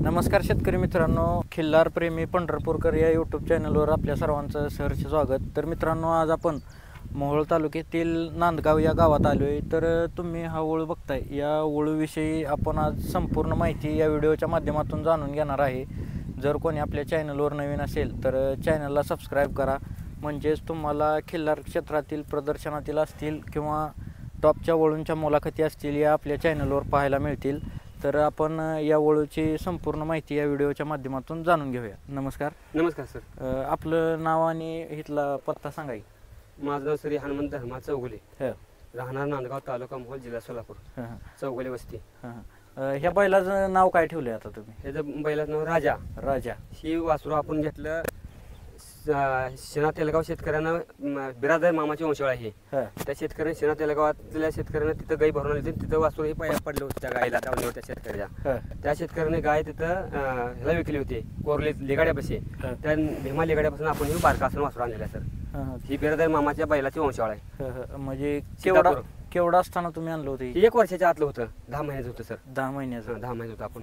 नमस्कार शेतकरी मित्रांनो, खिल्लार प्रेमी पंढरपूरकर या यूट्यूब चॅनलवर आपल्या सर्वांचं सहर्ष स्वागत. तर मित्रांनो, आज आपण मोहोळ तालुक्यातील नांदगाव या गावात आलो आहे. तर तुम्ही हा ओळू बघताय, या ओळूविषयी आपण आज संपूर्ण माहिती या व्हिडिओच्या माध्यमातून जाणून घेणार आहे. जर कोणी आपल्या चॅनलवर नवीन असेल तर चॅनलला सबस्क्राईब करा, म्हणजेच तुम्हाला खिल्लार क्षेत्रातील प्रदर्शनातील असतील किंवा टॉपच्या वळूंच्या मुलाखती असतील या आपल्या चॅनलवर पाहायला मिळतील. तर आपण या वळूची संपूर्ण माहिती या व्हिडिओच्या माध्यमातून जाणून घेऊया. नमस्कार. नमस्कार सर. आपलं नाव आणि इथला पत्ता सांगा. माझं नाव श्री हनुमंत धर्मा चौगुले, राहणार नांदगाव, तालुका मोहोळ, जिल्हा सोलापूर, चौगुले वस्ती. ह्या बैलाचं नाव काय ठेवलंय आता तुम्ही? ह्याचं बैलाचं नाव राजा. राजा ही वासरू आपण घेतलं शेणा तेलगाव शेतकऱ्यांना बिरादर मामाची वंशावळ आहे. त्या शेतकऱ्यांनी शेणा तेलगावातल्या शेतकऱ्यांना तिथं गाय भरून आली, तिथं वासरू हे पाया पडलं होतं त्या गायला, त्या शेतकऱ्याच्या. त्या शेतकऱ्याने गाय तिथं ह्याला विकली होती, कोरले लिगाड्यापाशी. त्या भीमा लिगाड्यापासून आपण ही बारका असं वासरू आणलेलं आहे सर. ही बिरादर मामाच्या बैलाची वंशावळ आहे. म्हणजे केवढा असताना तुम्ही आणलं होतं? 1 वर्षाच्या आतलं होतं, 10 महिन्याचं होतं सर. 10 महिन्याचं? 10 महिन्याचं होतं आपण.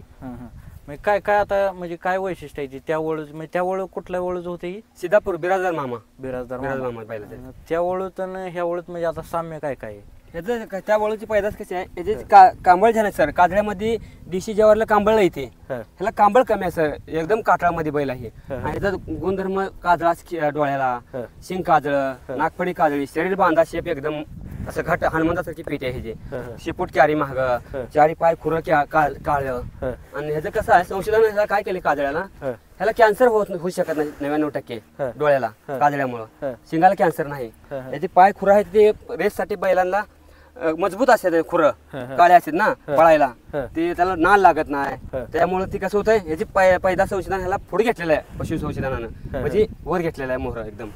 म्हणजे काय आता म्हणजे काय वैशिष्ट्य आहे त्या वळूच? म्हणजे त्या वळू कुठल्या वळूच होते? सिद्धापूर बिराजदार मामा. बिराजदार मामा बैलाचं. त्या वळूत आणि ह्या वळूत म्हणजे आता साम्य काय काय आहे? याचं त्या वळूची पैदास कशी आहे, याचे कांबळ झाले सर. काजळ्यामध्ये देशी जवारला कांबळ येते, ह्याला कांबळ कमी आहे सर. एकदम काटाळमध्ये बैल आहे. आणि याचा गुणधर्म काजळा डोळ्याला, शिंग काजळ, नागफडी काजळी, शरीर बांधा शेप एकदम असं घट हनुमंतासारखी पेटी आहे ह्याची. शिपूट क्यारी महाग, चारी पाय खुरं काळ. आणि ह्याचं कसं आहे, संशोधन ह्याला काय केले काजळ्याला, ह्याला कॅन्सर होऊ शकत नाही 99% डोळ्याला काजळ्यामुळं. शिंगाला कॅन्सर नाही. याचे पाय खुरं आहेत ते रेससाठी बैलांना मजबूत असतात, खुरं काळे असतात ना पळायला, ते त्याला नाल लागत नाही. त्यामुळे ती कसं होतंय, ह्याची पैदा संशोधन ह्याला पुढे घेतलेलं आहे पशु संशोधनानं, म्हणजे वर घेतलेलं आहे मोहर एकदम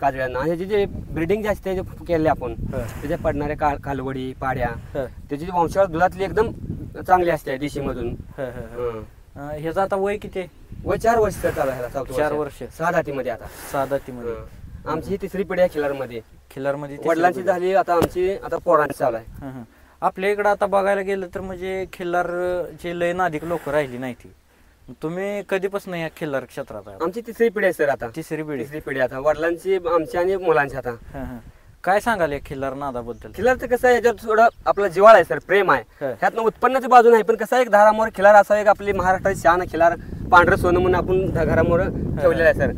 काजळ्यांना. ह्याची जे ब्रिडिंग जे असते केले आपण, त्याच्या पडणाऱ्या कालवडी पाड्या, त्याची वंशावळ दुधातली एकदम चांगली असते देशी मधून. ह्याचं आता वय किती? वय 4 वर्ष चालू आहे. 4 वर्ष. 6 दातीमध्ये आता. 6 दातीमध्ये. आमची ही 3री पिढी आहे खिलारमध्ये. खिलारमध्ये वडिलांची झाली, आता आमची आता पोरांची चालू आहे. आपल्या इकडं आता बघायला गेलं तर म्हणजे खिल्लार चे लय नादिक लोक राहिली नाही ती. तुम्ही कधीपासून या खिल्लार क्षेत्रात आहे? आमची 3री पिढी आहे सर आता. 3री पिढी आता वडिलांची, आमची आणि मुलांची आता. काय सांगाल या खिल्लार नादाबद्दल? खिल्लारचं कसं आहे, याच्यात थोडं आपला जिव्हाळा आहे सर, प्रेम आहे. ह्यातनं उत्पन्नाची बाजू नाही, पण कसं आहे, एक धारामोर खिलार असा एक आपली महाराष्ट्राची शान खिलार, पांढरं सोनं म्हणून आपण घरामोर ठेवलेलं आहे सर.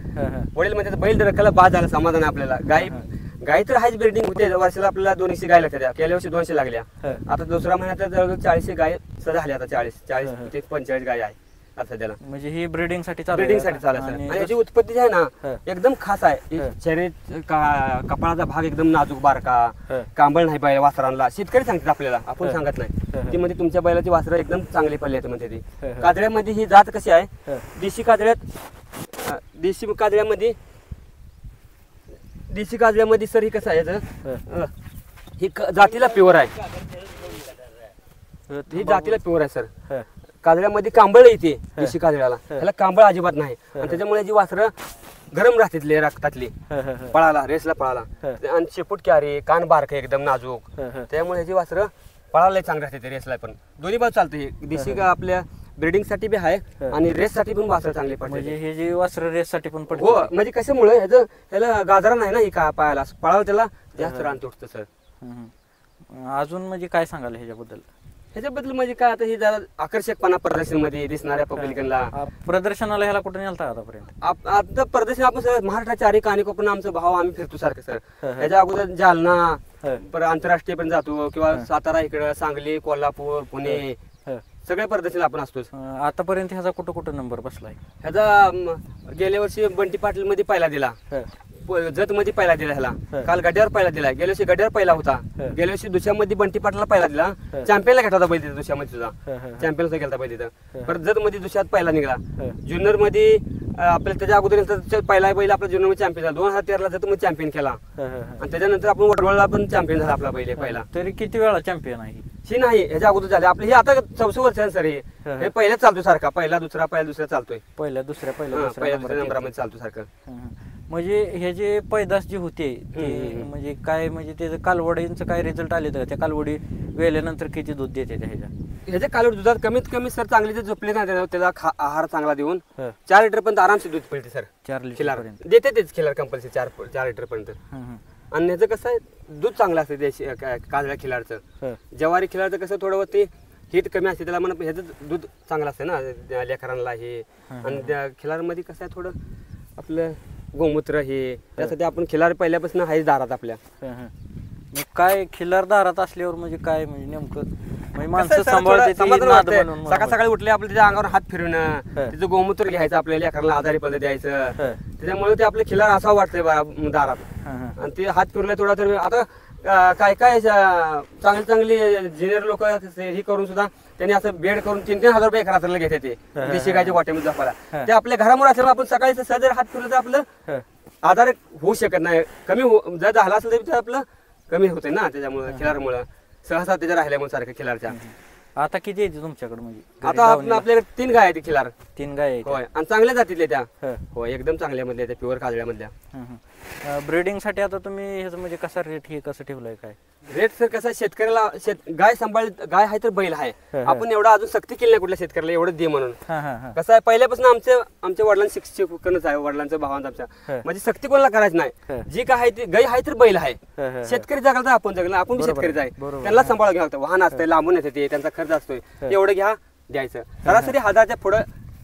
वडील म्हणजे बैल रखायला बाद झालं, समाधान आहे आपल्याला. गाई तर हाच ब्रिडिंग होते, वर्षाला आपल्याला 200 गाय लागतात. गेल्या वर्षी 200 लागल्या. आता दुसऱ्या महिन्यात जवळजवळ 40 गाय झाल्या. आता 40 ते 45 गाय आहे आता सध्याला. म्हणजे ही ब्रिडिंग साठी चालू आहे. आणि याची उत्पत्ती जी आहे ना एकदम खास आहे. शरीर कपाळाचा भाग एकदम नाजूक बारका, कांबळ नाही बैल वासरांना. शेतकरी सांगतात आपल्याला, आपण सांगत नाही. ती म्हणजे तुमच्या बैलाची वासरं एकदम चांगली पडली आहेत म्हणते ती. काजळ्यामध्ये ही जात कशी आहे, देशी काजळ्यामध्ये सर ही कसं आहे, ही जातीला प्युअर आहे. ही जातीला प्युअर आहे सर. काजळ्यामध्ये कांबळ येते देशी काजळ्याला, ह्याला कांबळ अजिबात नाही. आणि त्याच्यामुळे जी वासरं गरम राहतात रक्तातली, पळाला रेसला पळाला. आणि शेपूट क्यारी, कान बारक एकदम नाजूक, त्यामुळे ह्याची वासरं पळायला चांगली राहते रेसला. पण दोन्ही बाजू चालते. देशी आपल्या ब्रिडिंग साठी बी आहे आणि रेस साठी पण वासरं चांगली पडते. म्हणजे हे जे वासरं रेस साठी पण पडते. हो, म्हणजे कशामुळे ह्याला गाजरा नाही ना, ही का पायाला पळावं त्याला जास्त रान तुटतं सर. अजून म्हणजे काय सांगाल ह्याच्याबद्दल? ह्याच्याबद्दल म्हणजे काय, आता ही जरा आकर्षकपणा प्रदर्शन मध्ये दिसणाऱ्या पब्लिकला. प्रदर्शनाला ह्याला कुठे नेलता आतापर्यंत? आता प्रदर्शन आपण सर महाराष्ट्राच्या अरे कानिकोपण आमचं भाव आम्ही फिरतो सारखं सर. ह्याच्या अगोदर जालना, परत आंतरराष्ट्रीय पण जातो, किंवा सातारा इकडं, सांगली, कोल्हापूर, पुणे, सगळ्या प्रदर्शन आपण असतोच. आतापर्यंत ह्याचा कुठं नंबर बसलाय? ह्याचा गेल्या वर्षी बंटी पाटील मध्ये पहिला दिला, जत मध्ये पहिला दिला ह्याला. काल गड्यावर पहिला दिला. गेल्या वर्षी गड्यावर पहिला होता. गेल्या वर्षी दुसऱ्यामध्ये बंटी पाटला पहिला दिला. चॅम्पियनला घेतला होता बैल तिथं दुसऱ्यामध्ये सुद्धा. चॅम्पियनचा गेला बैल तिथं. परत जत मध्ये दुसऱ्यात पहिला निघाला. ज्युनियर मध्ये आपल्याला त्याच्या अगोदर पहिला बैल आपला ज्युनियर मध्ये चॅम्पियन झाला. 2013 जत मध्ये चॅम्पियन केला. आणि त्याच्यानंतर आपण वडवळला पण चॅम्पियन झाला आपला बैल पहिला. तरी किती वेळा चॅम्पियन आहे ही? नाही, ह्याच्या अगोदर झाले आपले. हे आता 400 वर्ष सर. हे पहिल्याच चालतो सारखा, पहिला दुसरा चालतोय. पहिल्या दुसऱ्या नंबरामध्ये चालतो सारखं. म्हणजे हे जे पैदास जी होते ते म्हणजे काय म्हणजे त्याचं कालवडींचं काय रिझल्ट आले तर त्या कालवडी वेल्यानंतर किती दूध देते ह्याच्या कालवड दुधात कमीत कमी सर चांगले जर झोपले ना त्याला आहार चांगला देऊन 4 लिटर पर्यंत आरामशीर दूध पडते सर. 4 लिटर खिलार पर्यंत देते तेच खिलार कंपल्सरी 4 लिटर पर्यंत. आणि ह्याचं कसं आहे दूध चांगलं असतं देशी काजळ्या खिलारचं. ज्वारी खिलारचं कसं थोडं ते हीट कमी असते त्याला म्हणून ह्याचं दूध चांगलं असतं ना लेकरांना हे. आणि त्या खिलारमध्ये कसं आहे थोडं आपलं गोमूत्र हे त्यासाठी आपण खिलार पहिल्यापासून आहेच दारात आपल्या. मग काय खिल्लार दारात असल्यावर म्हणजे काय म्हणजे नेमकं म्हणजे माणसं सांभाळते सकाळ सकाळी उठले आपल्या त्याच्या अंगावर हात फिरवणं तिचं गोमूत्र घ्यायचं आपल्याला लेकरांना आजारी पडलं द्यायचं त्याच्यामुळे ते आपले खिलार असावं वाटतंय दारात. आणि ते हात फिरले थोडा तर आता काय काय चांगली ज्युनियर लोक हे करून सुद्धा त्यांनी असं बेड करून 3-3 हजार रुपये एकराला घेते ते देशी गायच्या गोट्यामध्ये झोपायला. ते आपल्या घरामुळे असल्यामुळे आपण सकाळी सहज हात फिरलं तर आपलं आधार होऊ शकत नाही. कमी जर झाला असेल तरी आपलं कमी होते ना त्याच्यामुळे खिलारमुळे सहसा त्याच्या राहिल्यामुळे सारखं खिलारच्या. आता किती येते तुमच्याकडे म्हणजे आता आपल्याकडे 3 गाय आहेत खिलार. 3 गाय होय आणि चांगल्या जातीतल्या त्या होय एकदम चांगल्या मधल्या त्या प्युअर काजळ्यामधल्या. ब्रीडिंग साठी आता तुम्ही ह्याचं म्हणजे कसा रेट हे कसं ठेवलंय काय रेट सर कसं शेतकऱ्याला गाय सांभाळ गाय आहे तर बैल आहे आपण एवढा अजून सक्ती केली नाही कुठल्या शेतकऱ्याला एवढं दे म्हणून. कसं आहे पहिल्यापासून आमच्या वडिलांना शिक्षकच आहे वडिलांचं भावांचं आमच्या म्हणजे सक्ती कोणाला करायची नाही. जी काय आहे ती गाय आहे तर बैल आहे. शेतकरी जगला तर आपण जगला आपण शेतकरीच आहे त्यांना सांभाळ घ्यावं लागतं. वाहन असतंय लांबून येते ते त्यांचा खर्च असतोय एवढं घ्या द्यायचं. सरासरी 1000च्या पुढं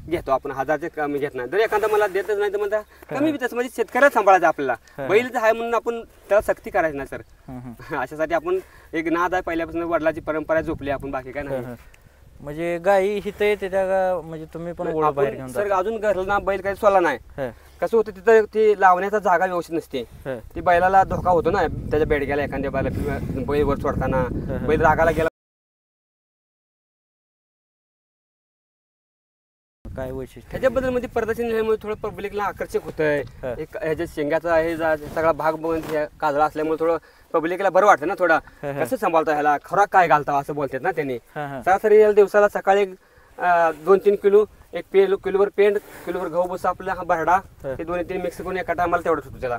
घेतो आपण 1000चे कमी घेत नाही. जर एखादा मला देतच नाही तर म्हणता कमी देतच म्हणजे शेतकऱ्याला सांभाळायचं आपल्याला बैल आहे म्हणून आपण त्याला सक्ती करायची नाही सर. अशासाठी आपण एक नाद आहे पहिल्यापासून वडिलांची परंपरा झोपली आपण बाकी काय नाही. म्हणजे गाई हिथं येते त्या म्हणजे तुम्ही पण ओळख बाहेर घेऊन सर अजून घरला बैल काही सोला नाही. कसं होतं तिथं ती लावण्याचा जागा व्यवस्थित नसते. ती बैलाला धोका होतो ना त्याच्या बेडग्याला एखाद्या बैल वर सोडताना बैल रागाला गेला काय वैशिष्ट्य ह्याच्याबद्दल म्हणजे प्रदर्शन झाल्यामुळे थोडं पब्लिकला आकर्षक होतंय. ह्याच्या शेंगाचा हे सगळा भाग बघून काजळा असल्यामुळे थोडं पब्लिकला बरं वाटतं ना. थोडा कसं सांभाळता ह्याला खोराक काय घालता असं बोलतात ना त्यांनी. सरासरी याला दिवसाला सकाळी 2-3 किलो एक किलोवर पेंड किलोवर गहू बस आपला हा भरडा हे 2-3 मिक्स करून एका टायमाला तेवढंच होतो त्याला.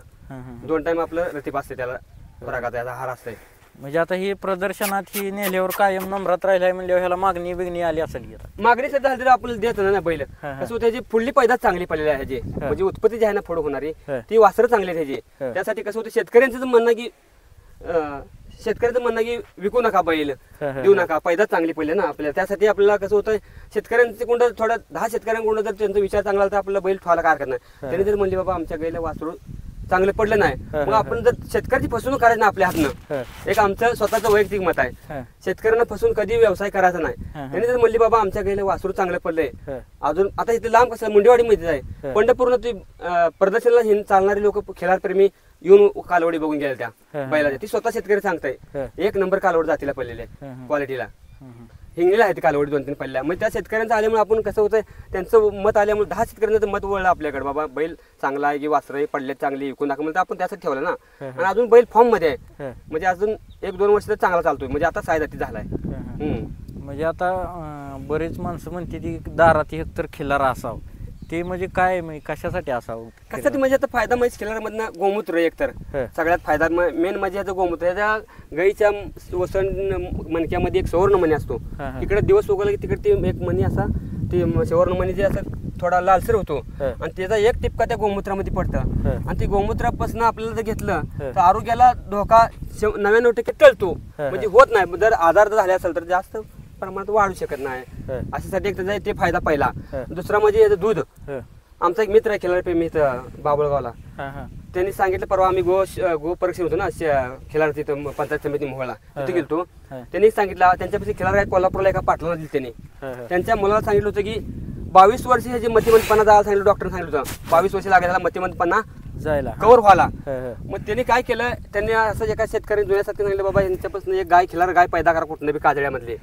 2 टाइम आपलं रतीप असते त्याला खोराकाचा याचा हार असतंय. म्हणजे आता ही प्रदर्शनात ही नेल्यावर कायम नम्रात राहिलाय म्हणजे ह्याला मागणी बिगणी आली असेल. मागणी सध्या झाली तरी आपण देत ना पहिलं कसं त्याची पुढली पैदास चांगली पडलेली आहे ह्याची म्हणजे उत्पत्ती जी आहे ना पुढे होणारी ती वासरं चांगली त्याची. त्यासाठी कसं होतं शेतकऱ्यांचं म्हणणं की विकू नका बैल देऊ नका पैदास चांगली पडली ना आपल्याला. त्यासाठी आपल्याला कसं होतं शेतकऱ्यांचे कोण थोडं 10 शेतकऱ्यांकडून जर त्यांचा विचार चांगला तर आपल्याला बैल ठेवायला काय हरकत नाही. त्यांनी जर म्हणले बाबा आमच्या गाईला वासरू चांगलं पडलं नाही मग आपण जर शेतकऱ्याची फसवणूक करायची ना आपल्या हातनं. एक आमचं स्वतःचं वैयक्तिक मत आहे शेतकऱ्यांना फसवून कधी व्यवसाय करायचा नाही. त्यांनी जर म्हणली बाबा आमच्या गाईला वासरू चांगलं पडलंय अजून आता इथे लांब कसं मुंडेवाडी मध्ये आहे पंढरपूरला ती प्रदर्शनाला चालणारे लोक खिलारप्रेमी येऊन कालवडी बघून गेल्या त्या बैलाच्या. ती स्वतः शेतकरी सांगताय 1 नंबर कालवड जातीला पडलेले क्वालिटीला हिंगलेला आहे ती कालवडी 2-3 पडल्या. मग त्या शेतकऱ्यांचं आल्यामुळे आपण कसं होतं त्यांचं मत आल्यामुळे 10 शेतकऱ्यांचं मत वळलं आपल्याकडे बाबा बैल चांगला आहे की वासरं पडले चांगली विकून नका म्हणजे आपण त्यासाठी ठेवलं ना. आणि अजून बैल फॉर्म मध्ये आहे म्हणजे अजून 1-2 वर्ष तर चांगला चालतोय म्हणजे आता सायदाती झालाय. म्हणजे आता बरेच माणसं म्हणते ती दारात एक तर खिल्लार असावं ते म्हणजे काय म्हणजे कशासाठी असावं कशासाठी म्हणजे आता फायदा म्हणजे खिलारमधनं गोमूत्र एक तर सगळ्यात फायदा मेन म्हणजे याचा गोमूत्र. याच्या गाईच्या वसण मणक्यामध्ये एक सुवर्ण मणी असतो. तिकडे दिवस उगवला की तिकडे ते एक मणी असा ते सुवर्ण मणी जे असं थोडा लालसर होतो आणि त्याचा एक टिपका त्या गोमूत्रामध्ये पडतं. आणि ते गोमूत्रापासून आपल्याला जर घेतलं तर आरोग्याला धोका 99% टळतो म्हणजे होत नाही. जर आजार जर झाले असेल तर जास्त प्रमाणात वाढू शकत नाही. अशासाठी एक त्याचा ते फायदा पहिला. दुसरा म्हणजे याचं दूध. आमचा एक मित्र आहे खिलारप्रेमी इथं बाबुळगावला त्यांनी सांगितलं परवा आम्ही गो परीक्षण होतो ना खिलार तिथं पंचायत समिती मोहळा तिथे गेलतो. त्यांनी सांगितलं त्यांच्यापाशी खिलार आहे कोल्हापूरला एका पाटलाला दिली त्यांनी. त्यांच्या मुलाला सांगितलं होतं की 22 वर्ष ह्याची मतिमंदपणा जायला सांगितलं डॉक्टरने सांगितलं होतं 22 वर्ष लागेल त्याला मतिमंदपणा जायला कव्हर व्हायला. मग त्यांनी काय केलं त्यांनी असं एका शेतकऱ्यांनी जुन्यासारखं सांगितलं बाबा यांच्यापासून एक गाय खिलार गाय पैदा करा कुठं बी काजळ्यामधले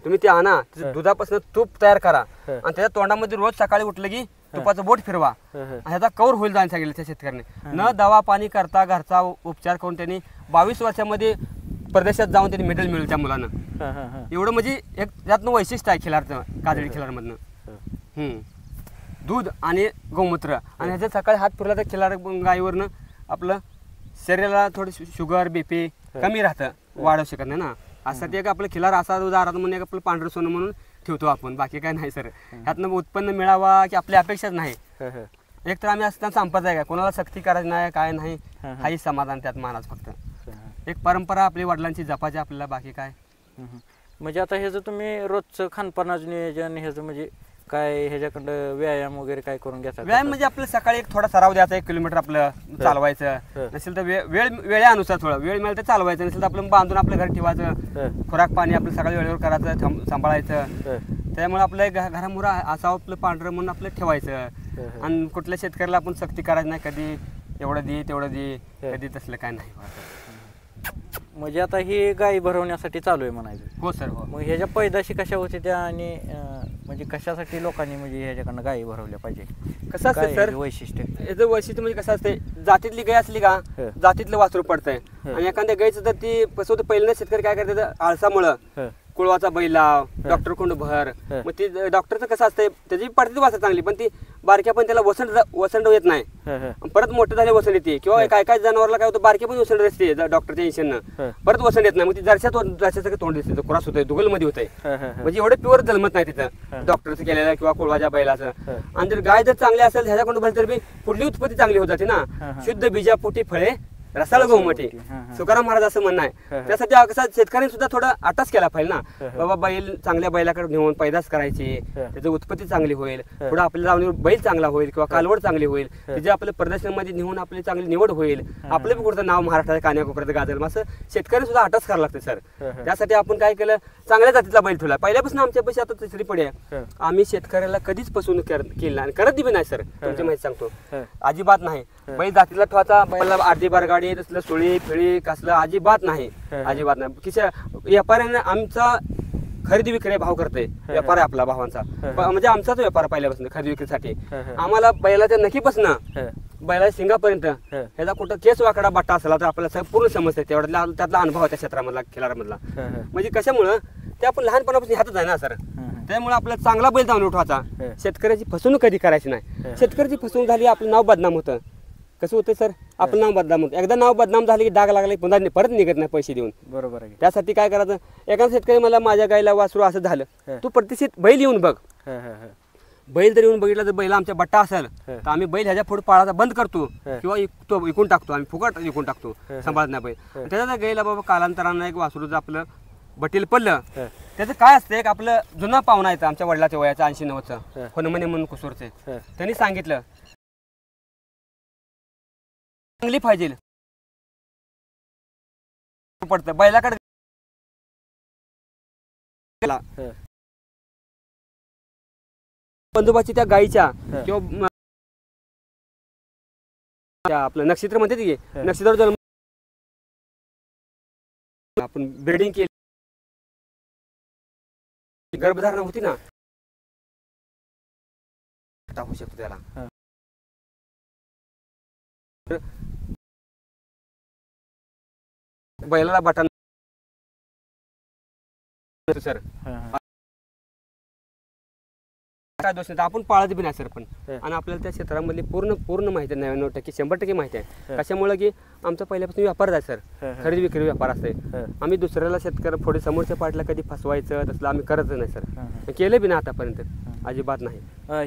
तुम्ही ते आणा दुधापासून तूप तयार करा आणि त्याच्या तोंडामध्ये रोज सकाळी उठलं की तुपाचं बोट फिरवा ह्याचा कव्हर होईल जायला सांगितलं त्या शेतकऱ्यांनी. न दवा पाणी करता घरचा उपचार करून त्यांनी 22 वर्षामध्ये परदेशात जाऊन त्यांनी मेडल मिळवलं त्या मुलानं. एवढं म्हणजे एक त्यातनं वैशिष्ट्य आहे खिलारचं काजळी खिलारमधनं. दूध आणि गोमूत्र आणि ह्याच्या सकाळी हात फिरला तर खिलार गायीवरनं आपलं शरीराला थोडी शुगर बीपी कमी राहतं, वाढवू शकत नाही ना. असं एक आपलं खिलार असा दारात म्हणून एक आपलं पांढरं सोनं म्हणून ठेवतो आपण, बाकी काय नाही सर. ह्यातनं उत्पन्न मिळावा की आपली अपेक्षाच नाही. एक तर आम्ही असताना संपत आहे, कोणाला सक्ती करायची नाही, काय नाही, हाही समाधान त्यात महाराज. फक्त एक परंपरा आपली वडिलांची जपायची आपल्याला, बाकी काय. म्हणजे आता ह्याचं तुम्ही रोजचं खानपानाचं नियोजन ह्याचं म्हणजे काय, ह्याच्याकडं व्यायाम वगैरे काय करून घ्यायचा? व्यायाम म्हणजे आपलं सकाळी एक थोडा सराव द्यायचा, 1 किलोमीटर आपलं चालवायचं. नसेल तर वेळेनुसार थोडं वेळ मिळेल तर चालवायचं, नसेल तर आपलं बांधून आपलं घर ठेवायचं. खुराक पाणी आपलं सकाळी वेळेवर करायचं, सांभाळायचं. त्यामुळे आपलं घरामुळं असावं आपलं पांढरं म्हणून आपलं ठेवायचं. आणि कुठल्या शेतकऱ्याला आपण सक्ती करायची नाही, कधी एवढं दे तेवढं दे, कधी तसलं काय नाही. म्हणजे आता ही गाई भरवण्यासाठी चालू आहे म्हणायचं? हो सर, हो. मग ह्याच्या पैदाशी कशा होते त्या आणि म्हणजे कशासाठी लोकांनी म्हणजे ह्याच्याकडनं गायी भरवल्या पाहिजे? कसं असतं सर वैशिष्ट्य? याचं वैशिष्ट्य म्हणजे कसं असते, जातीतली गाय असली का जातीतलं वासरू पडतंय. आणि एखाद्या गायचं तर ती कसं होतं, पहिल्यांदा शेतकरी काय करतात, आळसामुळं कुळवाचा बैल लाव, डॉक्टर कोंड भर. मग ती डॉक्टरचं कसं असतंय, त्याची पडती वासर चांगली, पण ती बारक्या पण त्याला वसंत येत नाही. परत मोठं झाले वसंत येते, किंवा काय काय जनावरला काय होतं, बारक्या पण वसंत असते डॉक्टरच्या टेन्शननं, परत वसंत येत नाही. मग ती जरशाचं तोंड दिसते, क्रॉस होतंय, दुगलमध्ये होतंय. म्हणजे एवढं प्युअर जन्मत नाही तिथं डॉक्टरचं केलेलं किंवा कुळवाच्या बैलाचं. आणि जर गाय जर चांगली असेल ह्याच्याकडून भरली तर पुढली उत्पत्ती चांगली होत जाते ना. शुद्ध बीजापोटी फळे रसाळ गोमटे, तुकाराम महाराज असं म्हणणं आहे. त्यासाठी कसं शेतकऱ्यांनी सुद्धा थोडा अटाच केला पाहिजे ना, बाबा बैल चांगल्या बैलाकडे नेऊन पैदास करायची, त्याची उत्पत्ती चांगली होईल, पुढे आपल्याला बैल चांगला होईल किंवा कालवड चांगली होईल, त्याची आपल्या प्रदर्शनामध्ये नेऊन आपली चांगली निवड होईल, आपलं बी कुठचं नाव महाराष्ट्राच्या कान्याकोपऱ्यात गाजल, असं शेतकऱ्यांनी सुद्धा अटाच करावं लागतं सर. त्यासाठी आपण काय केलं, चांगल्या जातीचा बैल ठेवला. पहिल्यापासून आमच्या पैसे आता तिसरी पडी आहे, आम्ही शेतकऱ्याला कधीच फसवणूक केली नाही, करत बी नाही सर. तुमची माहिती सांगतो, अजिबात नाही. बैल जातीला ठेवायचा, बैला अर्धी बारगाडी तसलं सुळी फिळी कसलं अजिबात नाही, अजिबात नाही. किशा व्यापाऱ्याने आमचा खरेदी विक्री भाव करतोय, व्यापार आहे आपला भावांचा, म्हणजे आमचाच व्यापार पहिल्यापासून खरेदी विक्रीसाठी. आम्हाला बैलाच्या नखीपासून बैला शिंगापर्यंत ह्याचा कुठं केस वाकडा बट्टा असला तर आपल्याला पूर्ण समजते, तेवढा त्यातला अनुभव आहे त्या क्षेत्रामधला, खिलारामधला. म्हणजे कशामुळं ते आपण लहानपणापासून हातच आहे ना सर. त्यामुळे आपल्याला चांगला बैल जाऊन उठवायचा, शेतकऱ्याची फसवणूक कधी करायची नाही. शेतकऱ्याची फसवणूक झाली, आपलं नाव बदनाम होतं. कसं होतं सर, आपलं नाव बदनाम होतं. एकदा नाव बदनाम झाले की डाग लागला पुन्हा परत निघत नाही पैसे देऊन. बरोबर आहे. त्यासाठी काय करायचं, एखादा शेतकरी मला माझ्या गायला वासरू असं झालं, तू प्रतिष्ठित बैल येऊन बघ. बैल जर येऊन बघितला तर बैल आमच्या बट्टा असेल तर आम्ही बैल ह्याच्या पुढे पाळायचा बंद करतो किंवा विकून टाकतो, आम्ही फुकट विकून टाकतो, सांभाळत नाही बैल. त्याच्या गायला बाबा कालांतरानं एक वासरू आपलं बटील पडलं, त्याचं काय असतं, एक आपलं जुना पाहुणा येतं आमच्या वडिलाच्या वयाचा 80-90चं होनमने म्हणून कुसूरचे, त्यांनी सांगितलं चांगली पाहिजे पडतं बैलाकडे. बंधुबाची त्या गायीच्या किंवा आपलं नक्षत्र म्हणते की नक्षत्र जन्म आपण ब्रीडिंग केली, गर्भधारणा होती ना, टाकू शकतो त्याला. बैलाला बटन सर काय दोष नाही, आपण पाळत बी नाही सर. पण आणि आपल्याला त्या क्षेत्रामधली पूर्ण माहिती आहे, 99% 100% माहिती आहे. कशामुळे की आमचा पहिल्यापासून व्यापार आहे सर, खरेदी विक्री व्यापार असते. आम्ही दुसऱ्याला शेतकरी पुढे समोरच्या पार्टीला कधी फसवायचं तसलं आम्ही करत नाही सर, केलं बी नाही आतापर्यंत, अजिबात नाही.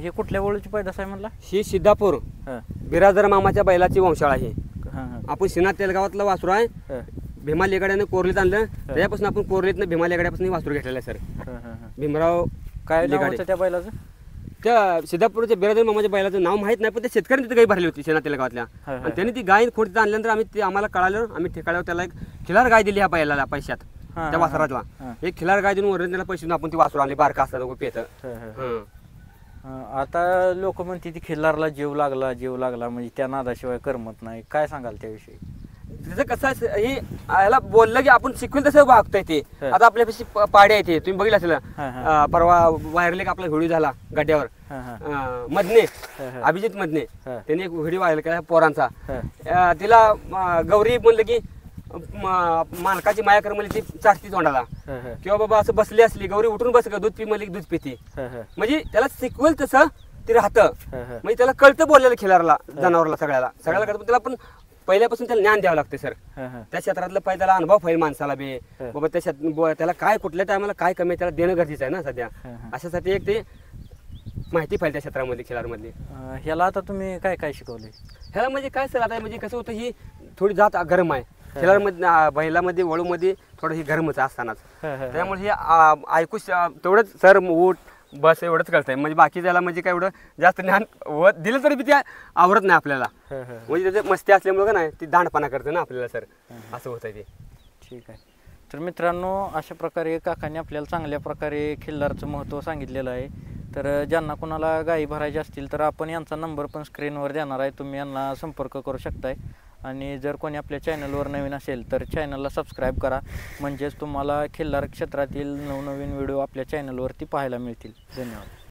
हे कुठल्या वळूची पैदास आहे म्हणला? ही सिद्धापूर बिराजदार मामाच्या बैलाची वंशाळा आहे. आपण सिन्हा तेलगावातला वासरू आहे, भीमा लेगाड्याने कोरलीत आणलं, त्याच्यापासून आपण कोरलीतनं भीमा लेगाड्यापासून वासरू घेतलेलं आहे सर. भीमराव काय लेगाड्या त्या बैलाचं? त्या सिद्धापूरच्या बिराजदार मामाच्या बैलाचं नाव माहित नाही, पण त्या शेतकऱ्यांनी तिथे गाई भरली होती सिन्हा तेलगावातल्या. आणि त्यांनी ती गाय खोडीत आणल्यानंतर आम्हाला कळालं, आम्ही ठिकाणावर त्याला एक खिलार गाय दिली ह्या बैलाला पैशात, त्या वासराला एक खिलार गाय देऊन वरून त्याला पैसे देऊन आपण ती वासरू आणली, बारका असतात पेत. आता लोक म्हणते ती खिल्लारला जीव लागला म्हणजे त्या नादाशिवाय करमत नाही, काय सांगाल त्याविषयी? त्याचं कसं हे याला बोललं की आपण शिकवेल तसं वागतंय ते. आता आपल्यापाशी पाड्या येते, तुम्ही बघितलं असेल, परवा वायरले आपला व्हिडिओ झाला गड्ड्यावर, मधने अभिजित मधने त्यांनी एक व्हिडिओ व्हायरल केला पोरांचा. तिला गौरी म्हणलं की मालकाची माया कर म्हणली ती चाटती तोंडाला, किंवा बाबा असं बसली असली गौरी उठून बस दूध पी म्हणली दूध पिती. म्हणजे त्याला शिकवेल तसं ते राहतं. म्हणजे त्याला कळतं बोललेलं खिलारला, जनावरला, सगळ्याला कळतं. पण त्याला पण पहिल्यापासून त्याला ज्ञान द्यावं लागतं सर. त्या क्षेत्रातलं पहिला त्याला अनुभव पाहिजे माणसाला बी, बाबा त्याला काय कुठल्या टायमाला काय कमी आहे त्याला देणं गरजेचं आहे ना सध्या. अशासाठी एक ते माहिती पाहिजे त्या क्षेत्रामध्ये, खिलारमधली. ह्याला आता तुम्ही काय काय शिकवले? ह्याला म्हणजे काय सर, आता म्हणजे कसं होतं, ही थोडी जात गरम आहे खिलारमध्ये, बैलामध्ये वळूमध्ये थोडं ही गरमच असतानाच. त्यामुळे हे ऐकू तेवढंच सर उठ बस एवढंच कळतंय. म्हणजे बाकी त्याला म्हणजे काय एवढं जास्त ज्ञान दिलं तरी बी ते आवडत नाही आपल्याला. म्हणजे त्याची मस्ती असल्यामुळे का नाही ती दांडपणा करते ना आपल्याला सर, असं होतं ते. ठीक आहे. तर मित्रांनो, अशा प्रकारे काकांनी आपल्याला चांगल्या प्रकारे खिल्लारचं महत्त्व सांगितलेलं आहे. तर ज्यांना कोणाला गायी भरायची असतील तर आपण यांचा नंबर पण स्क्रीनवर देणार आहे, तुम्ही यांना संपर्क करू शकताय. आणि जर कोणी आपल्या चॅनलवर नवीन असेल तर चॅनलला सबस्क्राईब करा, म्हणजेच तुम्हाला खिल्लार क्षेत्रातील नवनवीन व्हिडिओ आपल्या चॅनलवरती पाहायला मिळतील. धन्यवाद.